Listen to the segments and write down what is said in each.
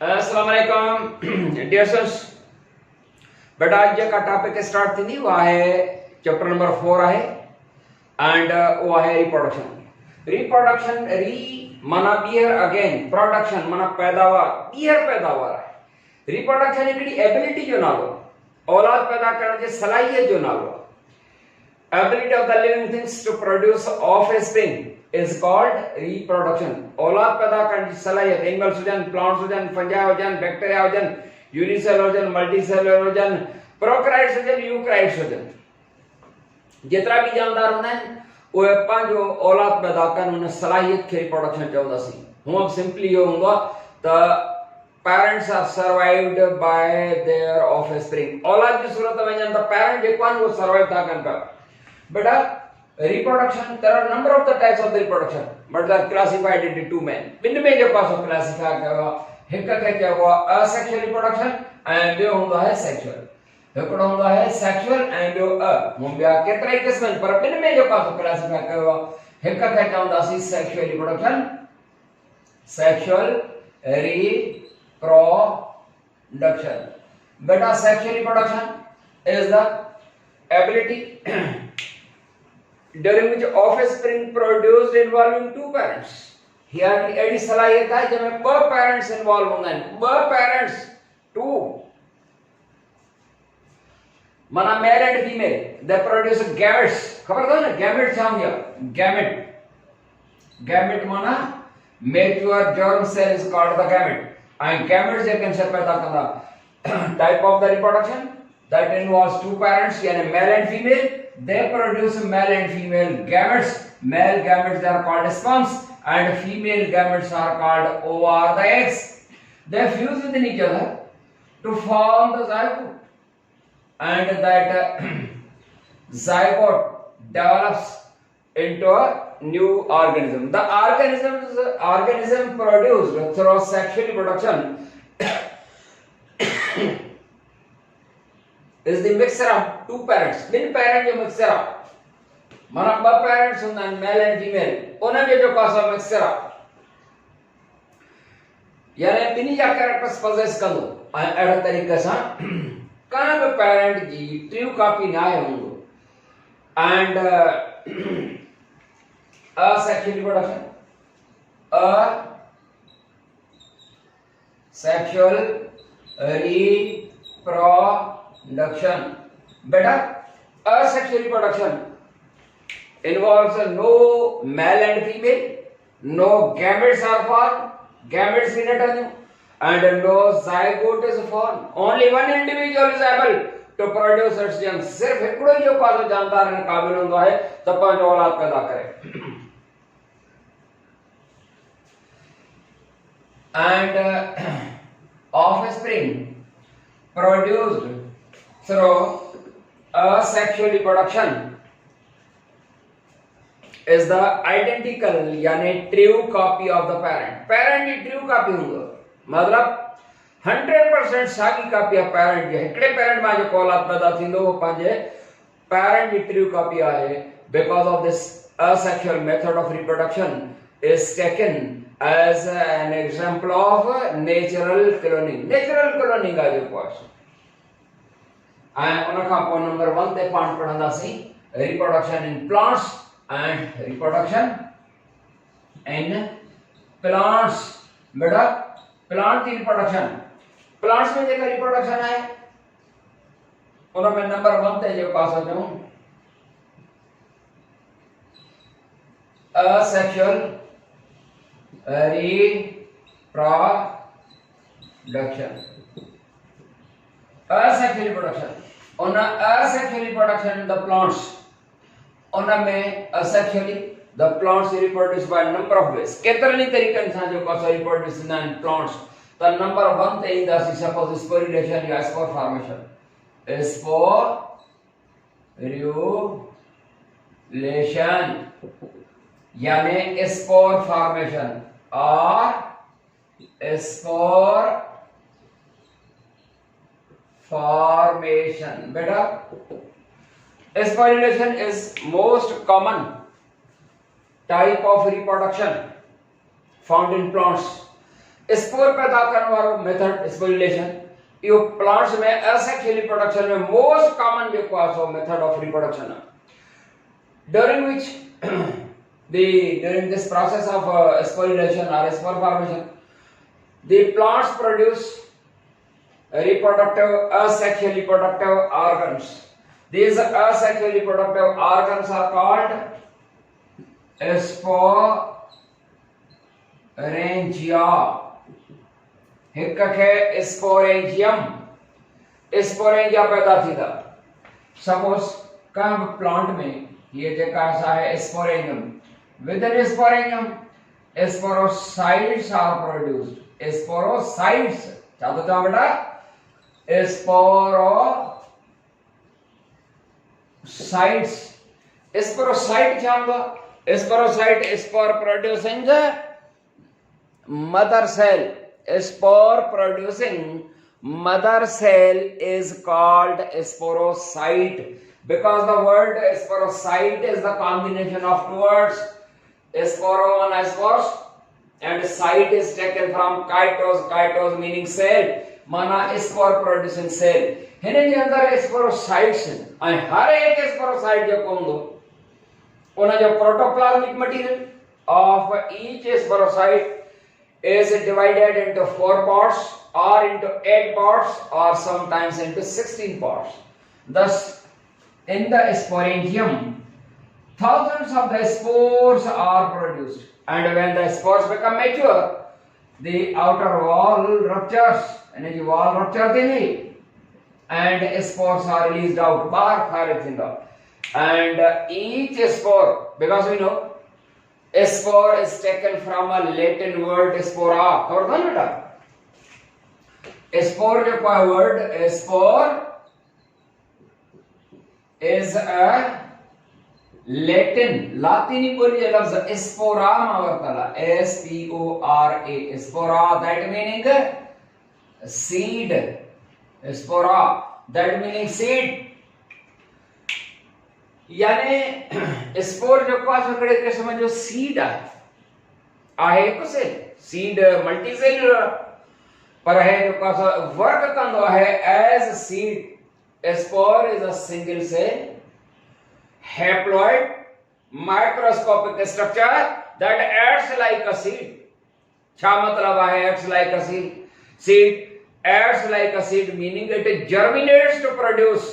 अस्सलामुअलैकुम dear students. बेटा आज जेका टॉपिक स्टार्ट थींदी उहा आहे चैप्टर नंबर 4 आहे एंड उहा आहे रिप्रोडक्शन। री माना ॿीहर, अगेन प्रोडक्शन माना पैदावार, ॿीहर पैदावार आहे। रिप्रोडक्शन हिकिड़ी एबिलिटी जो नालो, औलाद पैदा करण जे सलाहियत जो नालो आहे। Ability of the living things to produce offspring is called reproduction। औलाद पैदा करण जी सलाहियत, एनिमल्स हुजन, प्लांट्स हुजन, फंजाई हुजन, बैक्टीरिया हुजन, यूनिसेलुलर हुजन, मल्टीसेलुलर हुजन, प्रोकैरियोट्स हुजन, यूकैरियोट्स हुजन, जेतिरा भी जानदार हूंदा आहिनि उहे पंहिंजो औलाद पैदा कनि, उन सलाहियत खे रिप्रोडक्शन चवंदासीं। हूअं सिंपली इहो हूंदो आहे त parents are survived by their offspring. औलाद जी सूरत में वञनि त पेरेंट जेको आहिनि उहो सर्वाइव था कनि पिया। बेटा reproduction, there are number of the types of the reproduction, but they are classified into two men। ॿिनि में जेको आहे क्लासिफाई कयो आहे, हिक खे चइबो आहे असेक्सुअल रिप्रोडक्शन ऐं ॿियो हूंदो आहे सेक्सुअल। हिकिड़ो हूंदो आहे सेक्सुअल ऐं ॿियो हूं ॿिया केतिरा ई क़िस्म आहिनि, पर ॿिनि में जेको आहे क्लासिफाई कयो आहे, हिक खे चवंदासीं सेक्सुअल रिप्रोडक्शन, सेक्सुअल रिप्रोडक्शन। बेटा sexual reproduction is the ability during which offspring produced involving two parents। here एडी सलाहियत है जंहिंमें ॿ पेरेंट्स इन्वॉल्व हूंदा आहिनि, ॿ पेरेंट्स, टू माना male and female, they produce gametes. खबर अथव न गैमेट छा हूंदी आहे? गैमेट, गैमेट माना mature germ cell is called the gamete. And gametes जेके से पैदा कंदा। Type of the reproduction that involves two parents यानी male and female, they produce male and female gametes। male gametes they are called sperms and female gametes are called ova, the eggs। they fuse within each other to form the zygote and that zygote develops into a new organism। the organism produced through sexual reproduction is the mixture of two parents। ॿिनि parent जो mixture आहे, माना ॿ parents हूंदा आहिनि mail and female, उन्हनि जो जेको आहे मिक्सचर आहे, यानी ॿिन्ही जा कैरेक्टर्स पोजेस कंदो। ऐं अहिड़े तरीक़े सां कंहिं बि पेरेंट जी ट्रू कॉपी न आहे हूंदो। And asexual reproduction, asexual reproduction. बेटा asexual reproduction involves no male and female, no gametes are formed, gametes in it and no zygote is formed। only one individual is able to produce its young। सिर्फ हिकिड़ो ई जेको आहे जानदार ऐं क़ाबिल हूंदो आहे त पंहिंजो औलाद पैदा करे। and offspring produced through asexual reproduction is the identical यानी true copy of the parent। parent की true copy हूंदो, मतलब 100% साॻी कॉपी आहे पेरेंट जी। हिकिड़े पेरेंट मां जेको औलाद पैदा थींदो उहो पंहिंजे पेरेंट जी ट्रू कॉपी आहे। because of this asexual method of reproduction is taken as an example of natural cloning। natural cloning आहे जेको आहे। and उन खां पोइ नंबर 1 ते पाण पढ़ंदासीं reproduction in plants and reproduction in plants. बेटा प्लांट की रिप्रोडक्शन, प्लांट्स में जेका रिप्रोडक्शन है उन में नंबर 1 ते जेको आहे चऊं asexual reproduction. asexual reproduction, on asexual reproduction in the plants, on में asexually the plants reproduce by number of ways। केतिरनि तरीक़नि सां जेको आहे reproduce थींदा आहिनि plants। त नंबर 1 ते ईंदासीं सपोज स्पोरिलेशन या स्पोर फॉर्मेशन। स्पोरुलेशन यानी स्पोर फॉर्मेशन और स्पोर formation। बेटा sporulation is most common type of reproduction found in plants। Spore पैदा करने वाला मेथड स्पोरिलेशन यो प्लांट्स में असेक्सुअल रिप्रोडक्शन में मोस्ट कॉमन जो क्वासो method of reproduction during which during this process of sporulation or spore formation the plants produce asexual reproductive organs. These asexual reproductive organs are called sporangia. हिक खे sporangium sporangia पैदा थी था suppose कंहिं plant में ये जेका है sporangium within sporangium sporocytes are produced sporocytes क्या तो था बेटा स्पोरोसाइट्स स्पोरोसाइट क्या होगा sporocyte spore producing mother cell spore producing mother cell is called sporocyte because the word sporocyte is the combination of two words sporo and spores and cyte is taken from kytos meaning cell माना spore producing cell हिन जे अंदर sporocytes ऐं हर एक sporocyte जेको हूंदो उन जो protoplasmic material of each sporocyte is divided into 4 parts or into 8 parts or sometimes into 16 parts. Thus, in the sporangium, thousands of the spores are produced. And when the spores become mature, the outer wall ruptures. And the wall ruptures and spores are released out. And each spore, because we know, spore is taken from a Latin word spora. खबर था बेटा spore जो कोई word spore is a Latin लातीनी बोली लफ्ज spora मावरतला spora spora that meaning seed spora that meaning seed यानी spore जो cos हिकिड़े क़िस्म जो सीड आहे हिकु सेल सीड मल्टी सेल्यूलर पर है जो क्वास वर्क कंदो आहे as seed spore is a single cell haploid microscopic structure that acts like a seed छा मतलब आहे acts like a seed acts like a seed meaning it germinates to produce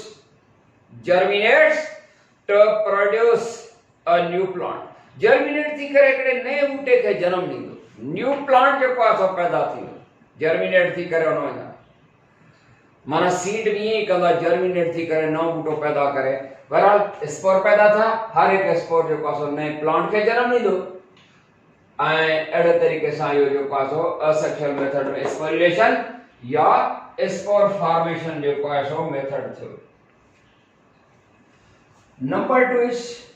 a new plant germinate थी करे हिकिड़े नए बूटे खे जन्म ॾींदो न्यू प्लांट जेको आहे सो पैदा थींदो जर्मिनेट थी करे उन वञा माना सीड बि ईअं ई कंदा जर्मिनेट थी करे नओं बूटो पैदा करे बहरहाल स्पोर पैदा था हर हिकु स्पोर जेको आहे सो नए प्लांट खे जन्म ॾींदो ऐं अहिड़े तरीक़े सां इहो जेको आहे सो असेक्सुअल मेथड में स्पोरिलेशन या स्पोर फॉर्मेशन जेको आहे सो मेथड थियो Number 2 is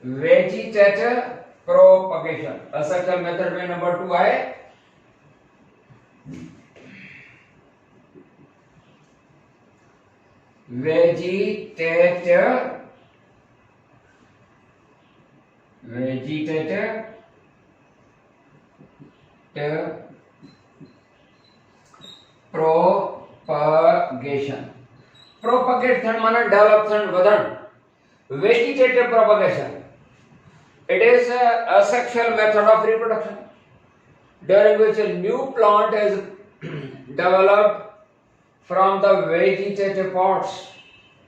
vegetative propagation. Asexual method में number 2 है vegetative propagation. Propagate थन माना डेवलप थन वधण Vegetative propagation. It is a asexual method of reproduction during which a new plant is developed from the vegetative parts.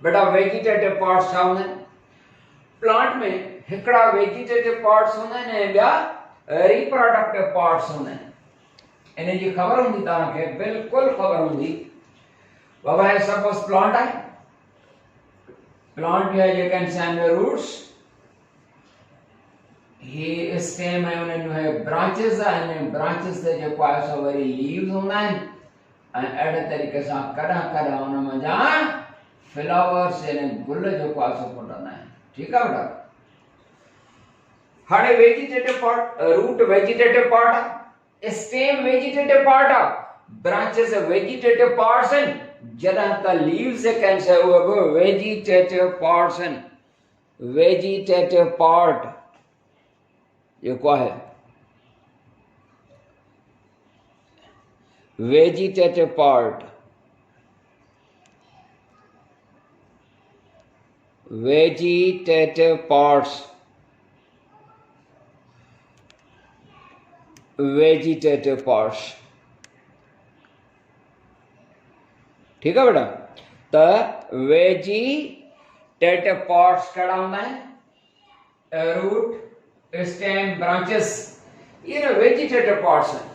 बेटा vegetative parts क्या होंगे? Plant में हिकड़ा vegetative parts होंगे ने या reproductive parts होंगे. इन्हें जी खबर होंगी तारा के बिल्कुल खबर होंगी. बाबा है suppose plant है. Plant में you can see the roots. He stem है उन्हें जो है branches and branches से जो कोई सो very leaves होना है and ऐसे तरीके से कड़ा उनमें जहाँ flowers यानी गुल जो कोई सो फुटना है ठीक है बेटा हरे vegetative part root vegetative part stem vegetative part branches vegetative parts and जहाँ ता leaves से कैंसर हुआ वो vegetative parts and vegetative part ये क्या है vegetative part, vegetative parts, vegetative parts. ठीक है बेटा, तो वेजिटेटिव पार्ट्स कड़ा होंदा है, रूट, स्टेम, ब्रांचेस, ये ना वेजिटेटिव पार्ट्स हैं.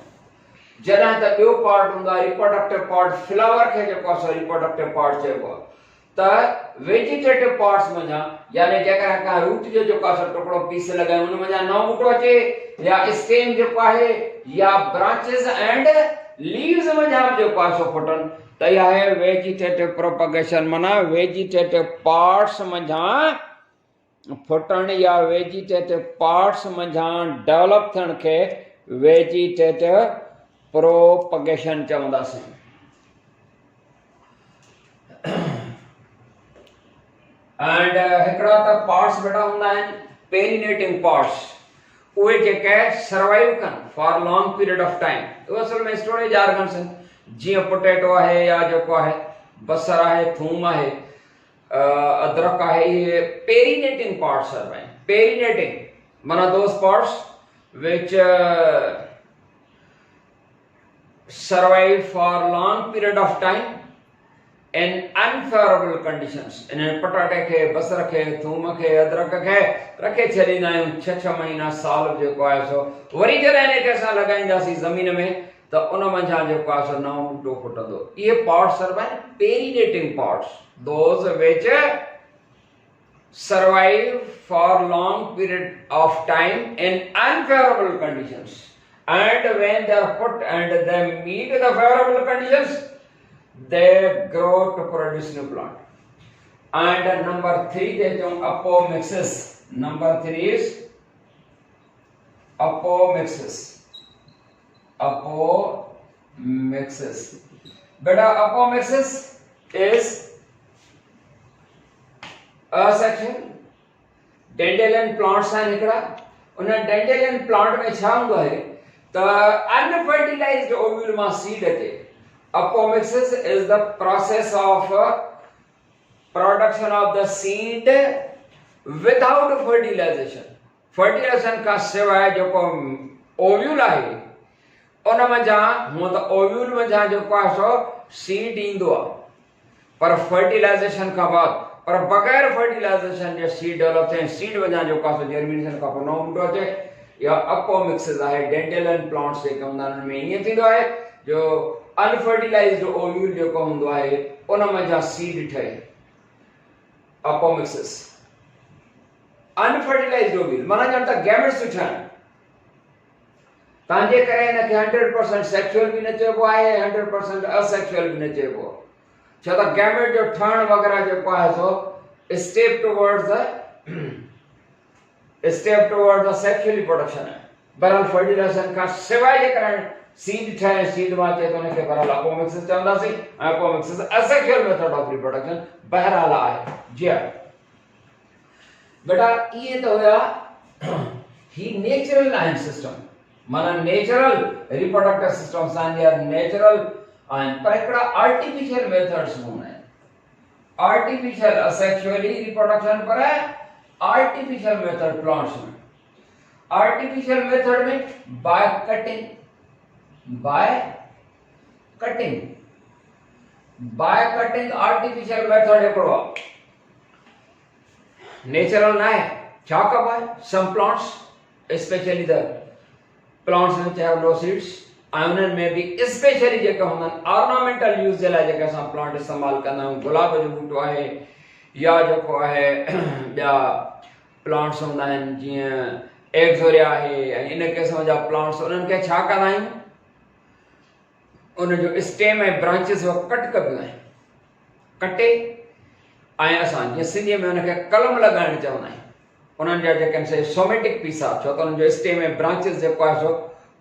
जॾहिं त ॿियो पार्ट हूंदो आहे रिप्रोडक्टिव पार्ट, फ्लावर खे जेको आहे रिप्रोडक्टिव पार्ट चइबो आहे. त वेजिटेटिव पार्ट्स मंझां यानी जेकर का रूट जो जेको आहे टुकड़ो पीस लॻायूं उन मंझां नओं ॿूटो अचे, या स्टेम जेको आहे, या ब्रांचेस एंड लीव्स मंझां जेको आहे सो फुटनि, त इहा आहे वेजिटेटिव प्रोपगेशन. माना वेजिटेटिव पार्ट्स मंझां फुटण या वेजिटेटिव पार्ट्स मंझां डेवलप थियण खे वेजिटेटिव प्रोपगेशन चवंदासीं. एंड हिकिड़ा त पार्ट्स बेटा हूंदा आहिनि पेरिनेटिंग पार्ट्स, उहे जेके सर्वाइव कनि for long period of time. उहे असल में स्टोरेज ऑर्गन्स आहिनि, जीअं पोटैटो आहे या जेको आहे बसर आहे, थूम आहे, अदरक आहे, इहे पेरिनेटिंग पार्ट्स आहिनि. पेरिनेटिंग माना दोस parts which survive for long period of time in unfavorable conditions. इन पटाटे खे, बसर खे, थूम खे, अदरक खे रखे छॾींदा आहियूं 6 महीना साल जेको आहे सो, वरी जॾहिं इनखे असां लॻाईंदासीं ज़मीन में त उन मंझां जेको आहे सो नओं ॿूटो फुटंदो. इहे पार्ट्स आहिनि perennating parts, those which survive for long period of time in unfavorable conditions, and when they are put and they meet the favorable conditions, they grow to produce new plant. And number 3 they don't apomixis. Number 3 is apomixis. Apomixis. Beta apomixis is asexual dandelion plants आहिनि हिकिड़ा. उन dandelion plant में छा हूंदो आहे त unfertilized ovule मां seed अचे. Apomixis is the process of production of the seed without fertilization. Fertilization खां सवाइ जेको ओव्यूल आहे उन मंझां हूअं त ओव्यूल मंझां जेको आहे सो सीड ईंदो आहे, पर फर्टिलाइजेशन खां बाद, पर बगैर फर्टिलाइजेशन जे सीड डेवलप थियनि, सीड वञा जेको आहे जर्मिनेशन खां पोइ नओं ॿूटो अचे. या अपोमिक्सिस आहे. डेंडेलियन प्लांट्स जेके हूंदा आहिनि उनमें ईअं थींदो आहे जो अनफर्टिलाइज्ड ओव्यूल जेको हूंदो आहे उन मंझां सीड ठहे. अपोमिक्सिस. अनफर्टिलाइज्ड ओव्यूल माना ॼण त गैमेट्स ठहनि. तव्हांजे करे हिनखे 100% सेक्सुअल बि न चइबो आहे, 100% असेक्सुअल बि न चइबो आहे. छो त गैमेट जो ठहण वग़ैरह जेको आहे so step towards the sexual reproduction आहे. बहरहाल फर्टिलाइजेशन खां सवाइ जेकॾहिं सीड ठहे, सीड मां अचे त उनखे बहरहाल अपोमिक्सिस चवंदासीं. ऐं apomixis asexual method of reproduction बहरहाल आहे. जी हा बेटा, इहे त हुया ही नेचुरल आहिनि सिस्टम, माना नेचुरल रिप्रोडक्टिव सिस्टम्स आहिनि या नेचुरल आहिनि. पर हिकिड़ा आर्टिफिशियल मेथड्स हूंदा आहिनि. आर्टिफिशियल असेक्सुअली रिप्रोडक्शन पर आर्टिफिशियल मेथड प्लांट्स में. आर्टिफिशियल मेथड में बाय कटिंग आर्टिफिशियल मेथड हिकिड़ो आहे. नेचुरल न आहे. छा कबो आहे? Some plants specially the plants which have no seeds, उन्हनि में बि स्पेशली जेके हूंदा आहिनि ऑर्नामेंटल यूज़ जे लाइ जेके असां प्लांट इस्तेमालु कंदा आहियूं. गुलाब जो ॿूटो आहे या जेको आहे ॿिया प्लांट्स हूंदा आहिनि जीअं एक्सोरिया आहे, ऐं इन क़िस्म जा प्लांट्स. उन्हनि खे छा कंदा आहियूं, उन जो स्टेम ऐं ब्रांचिस कट कबियूं आहिनि. कटे ऐं असां जीअं सिंधीअ में उनखे कलम लॻाइणु चवंदा आहियूं. उन्हनि जा जेके आहिनि सोमेटिक पीस आहे, छो त उन्हनि जो स्टेम ऐं ब्रांचिस जेको आहे सो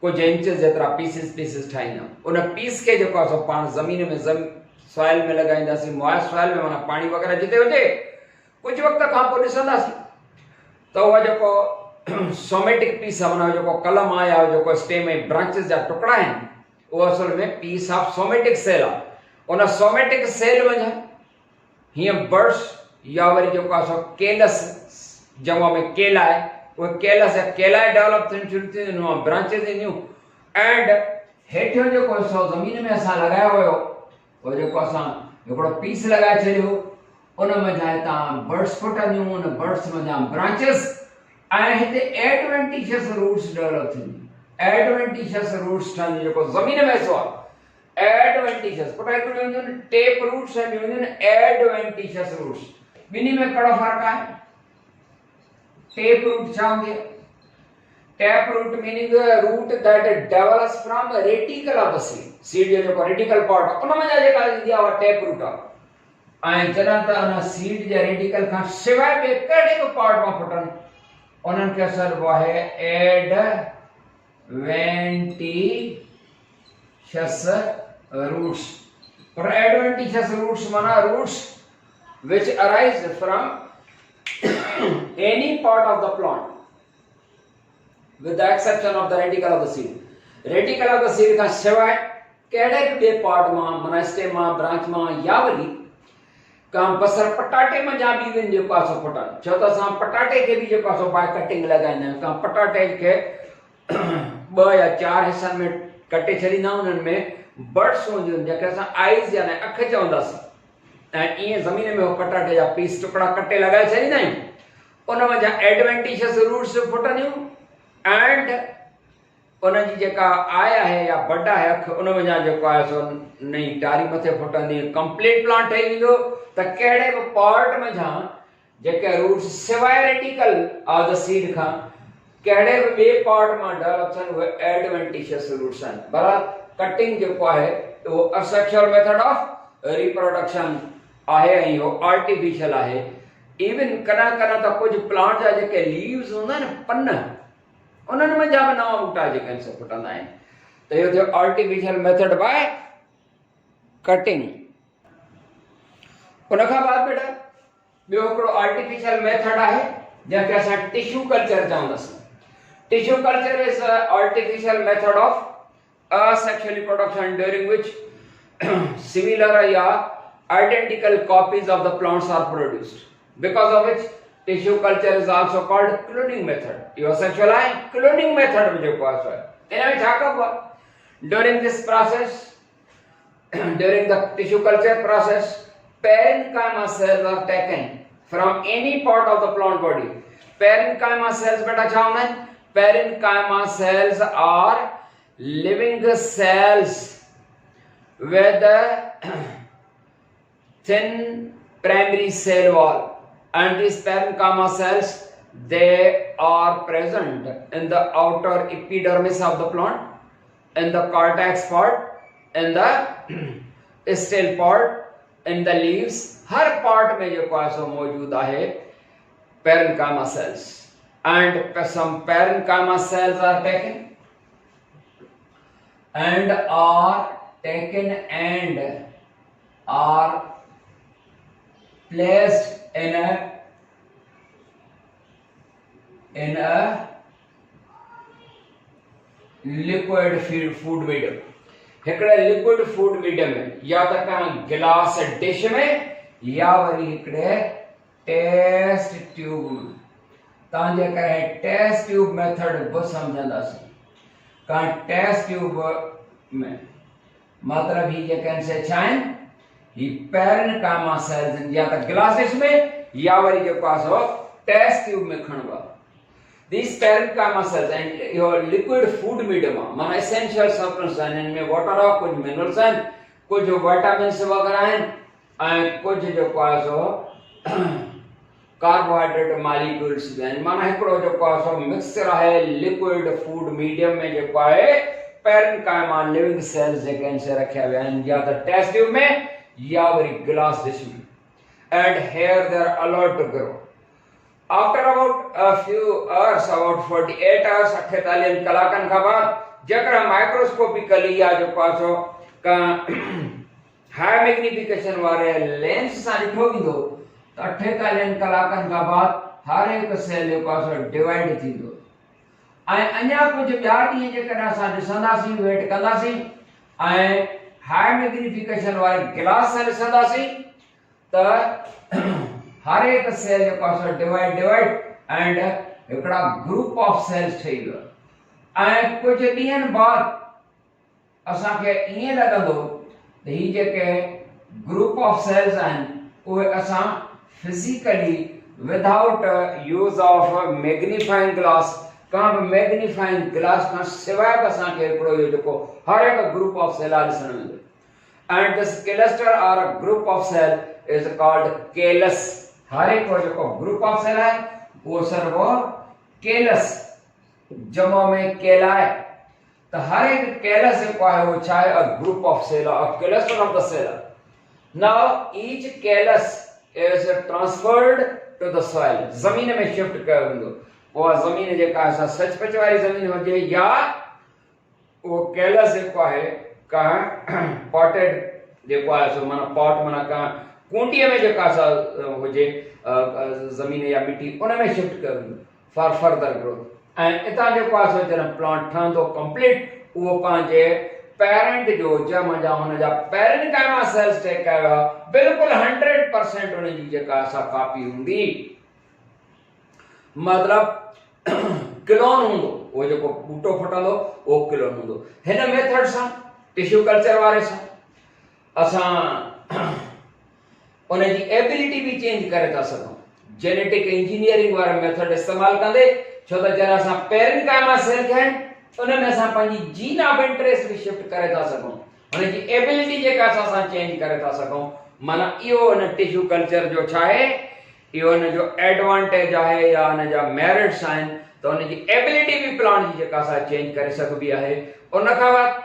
कुछ इंचेस जेतिरा पीसिस ठाहींदा. उन पीस के जेको आहे सो पाण ज़मीन में सॉइल में लॻाईंदासीं. मॉइस्ट सॉइल में माना पाणी वग़ैरह जिते हुजे. कुझु वक़्त खां पोइ ॾिसंदासीं त उहा जेको सोमेटिक पीस आहे, माना जेको कलम आहे या जेको स्टेम ऐं ब्रांचिस जा टुकड़ा आहिनि, वो असल में पीस ऑफ सोमेटिक सेल आहे। उन सोमेटिक सेल में हीअं बर्ड्स या वरी जेको आहे सो केलस जमा में केला आहे, उहे केलस या केलाए डेवलप थियण शुरू थी वेंदियूं, ब्रांचेस ईंदियूं एंड हेठियों जेको हिसो ज़मीन में असां लॻायो हुयो उहो जेको असां हिकिड़ो पीस लॻाए छॾियो उन में जा हितां बर्ड्स फुटंदियूं, उन बर्ड्स में जा ब्रांचेस ऐं हिते एडवेंटिशियस रूट्स डेवलप थींदियूं। एडवेंटिशियस रूट्स ठहंदियूं जेको ज़मीन में हिसो आहे एडवेंटिशियस पुट हिकिड़ियूं हूंदियूं आहिनि टेप रूट्स ऐं ॿियूं हूंदियूं आहिनि एडवेंटिशियस रूट्स। ॿिन्ही में कहिड़ो फ़र्क़ु आहे? टेप रूट छा हूंदी आहे? Tap root meaning root that develops from radicle of the seed. Seed जो जेको रेटिकल पार्ट आहे उन में जेका ईंदी आहे उहा टैप रूट आहे। ऐं जॾहिं त उन सीड जे रेटिकल खां सवाइ ॿिए कहिड़े बि पार्ट मां फुटनि उन्हनि खे सॾिबो आहे एडवेंटिशियस रूट्स। पर एडवेंटिशियस रूट्स माना roots which arise from any part of the plant with the exception of the radicle of the seed. Radicle of the seed का सिवाय कहिड़े बि पार्ट मां माना स्टेम मां ब्रांच मां या वरी काम बसर पटाटे में जा बि वञी जेको आहे सो फुटनि। छो त असां पटाटे खे बि जेको आहे सो बाय कटिंग लॻाईंदा आहियूं। तव्हां पटाटे खे 2 या 4 हिसनि में कटे छॾींदा आहियूं। उन्हनि में बर्ड्स हूंदियूं आहिनि जंहिंखे असां आइज़ यानी अख चवंदासीं ऐं ईअं ज़मीन में उहो पटाटे जा पीस टुकड़ा कटे लॻाए छॾींदा आहियूं। उन में जा एडवेंटिशियस रूट्स फुटंदियूं एंड उनजी जेका आय आहे या बड आहे अख उन में जा जेको आहे सो नई टारी मथे फुटंदी। कंप्लीट प्लांट ठही वेंदो त कहिड़े बि पार्ट में जा जेके रूट्स सिवाय रेटिकल ऑफ द सीड खां कहिड़े बि ॿिए पार्ट मां डेवलप थियनि उहे एडवेंटिशियस रूट्स आहिनि। बराबर कटिंग जेको आहे उहो असेक्सुअल मेथड ऑफ रिप्रोडक्शन आहे ऐं इहो आर्टिफिशियल आहे। इवन कॾहिं कॾहिं त कुझु प्लांट जा जेके लीव्स हूंदा आहिनि पन उन्हनि में जा बि नवां ॿूटा जेके आहिनि से फुटंदा आहिनि। त इहो थियो आर्टिफिशियल मेथड बाय कटिंग। उन खां बाद बेटा ॿियो हिकिड़ो आर्टिफिशियल मेथड आहे जंहिंखे असां टिश्यू कल्चर चवंदासीं। Tissue culture is artificial method of asexual reproduction during which similar या identical copies of the plants are produced, because of which tissue culture is also called cloning method. Yo asexual है cloning method में जो पास है इन्हें क्या कब during this process during the tissue culture process parenchyma cells are taken from any part of the plant body. parenchyma cells बेटा क्या होंगे? parenchyma cells are living cells with a thin primary cell wall, and these parenchyma cells they are present in the outer epidermis of the plant, in the cortex part, in the stem part, in the leaves. Her part में जो पासो मौजूद है parenchyma cells, and some parenchyma cells are taken and are placed in a liquid food medium. हिकड़े liquid food medium में या त कहां गिलास डिश में या वरी हिकड़े टेस्ट ट्यूब में। तां जे करे टेस्ट ट्यूब मेथड बि समझंदासीं। का टेस्ट ट्यूब में मतलब ही जे कैसे छाइन ही parenchyma cells या त गिलास डिश में या वरी जो पास हो टेस्ट ट्यूब में खणवा। These parenchyma cells and your liquid food medium माना essential substances हैं, इनमें वाटर और कुछ मिनरल्स हैं, कुछ विटामिन्स वगैरह हैं, और कुछ जो पास हो कार्बोहाइड्रेट मॉलिक्यूल्स हैं। माना हिकड़ो जो पास हो मिक्सचर है लिक्विड फूड मीडियम में जो पाए parenchyma लिविंग सेल्स जेके इनसे रखे हुए हैं या तो टेस्ट ट्यूब में या वरी गिलास डिश में। And here they are allowed to grow. After about a few hours, about 48 hours, 48 कलाकन का बाद जकरा माइक्रोस्कोपिकली या जो पासो का हाई मैग्निफिकेशन वाले लेंस सां ॾिठो वेंदो त 48 कलाकन का बाद हर एक सेल जो पासो डिवाइड थींदो। ऐं अञा कुछ ॿिया ॾींहं जेकॾहिं असां ॾिसंदासीं वेट कंदासीं ऐं हाई मैग्निफिकेशन वारे गिलास सेल ॾिसंदासीं त हर एक सेल जेको आहे डिवाइड एंड हिकिड़ा ग्रुप ऑफ सेल्स ठही वियो ऐं कुझु ॾींहंनि बाद असांखे ईअं लॻंदो त ही जेके ग्रुप ऑफ सेल्स आहिनि उहे असां physically without use of magnifying glass का मैग्नीफाइंग ग्लास का सिवाय बि असांखे हिकिड़ो इहो जेको हर हिकु ग्रुप ऑफ सेल आहे ॾिसण में and this cluster are a group of cell is called callus. हर हिकु जेको ग्रुप ऑफ सेल आहे उहो सिर्फ़ केलस जमा में केलाए त हर हिकु केलस जेको आहे उहो छा आहे a group of cell a cluster of the cell. Now each callus is transferred to the soil ज़मीन में शिफ्ट कयो वेंदो। उहा ज़मीन जेका असां सचपच वारी ज़मीन हुजे या उहो केलस जेको आहे का पॉटेड जेको आहे सो माना पॉट माना का कुंडीअ में जेका असां हुजे ज़मीन या मिट्टी उन में शिफ्ट कयो वेंदो फॉर फर्दर ग्रोथ ऐं इतां जेको आहे सो जॾहिं प्लांट ठहंदो कंप्लीट उहो पंहिंजे पेरेंट जो जम जा हुन जा पेरेंकाइमा सेल्स टेक कयो आहे बिल्कुलु 100% उन जी जेका असां कॉपी हूंदी मतलब क्लोन हूंदो वो जेको बूटो फुटंदो वो क्लोन हूंदो। हिन मेथड सां टिश्यू कल्चर वारे सां असां उन जी एबिलिटी भी चेंज करे था सघूं जेनेटिक इंजीनियरिंग वारा मेथड इस्तेमाल कंदे छो त जरा असां पेरेंकाइमा सेल खे उन में असां पंहिंजी जीन ऑफ इंटरेस्ट भी शिफ्ट करे था सघूं उन जी एबिलिटी जेका असां चेंज करे था सघूं माना इहो उन टिश्यू कल्चर जो छा आहे इहो उन जो एडवांटेज आहे या उन जा मेरिट्स आहिनि त उन जी एबिलिटी भी प्लांट जी जेका असां चेंज करे सघबी आहे। उन खां बाद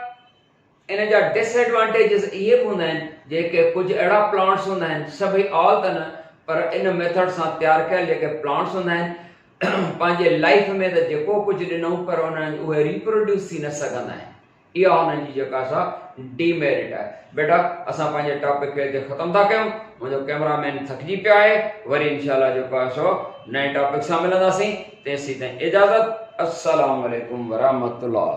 इन जा डिसएडवांटेजेस इहे बि हूंदा आहिनि जेके कुझु अहिड़ा प्लांट्स हूंदा आहिनि सभई ऑल त न पर इन मेथड सां तयारु कयल जेके प्लांट्स हूंदा आहिनि पंहिंजे लाइफ में त जेको कुझु ॾिनऊं पर उहे रिप्रोड्यूस थी न सघंदा आहिनि। इहा हुननि जी जेका असां डीमेरिट आहे। बेटा असां पंहिंजे टॉपिक खे हिते ख़तमु था कयूं। मुंहिंजो कैमरामैन थकिजी पियो आहे वरी इंशाल्लाह जेको आहे सो नए टॉपिक सां मिलंदासीं तेसीं ताईं इजाज़त। अस्सलाम वालेकुम वरहमतुल्लाह।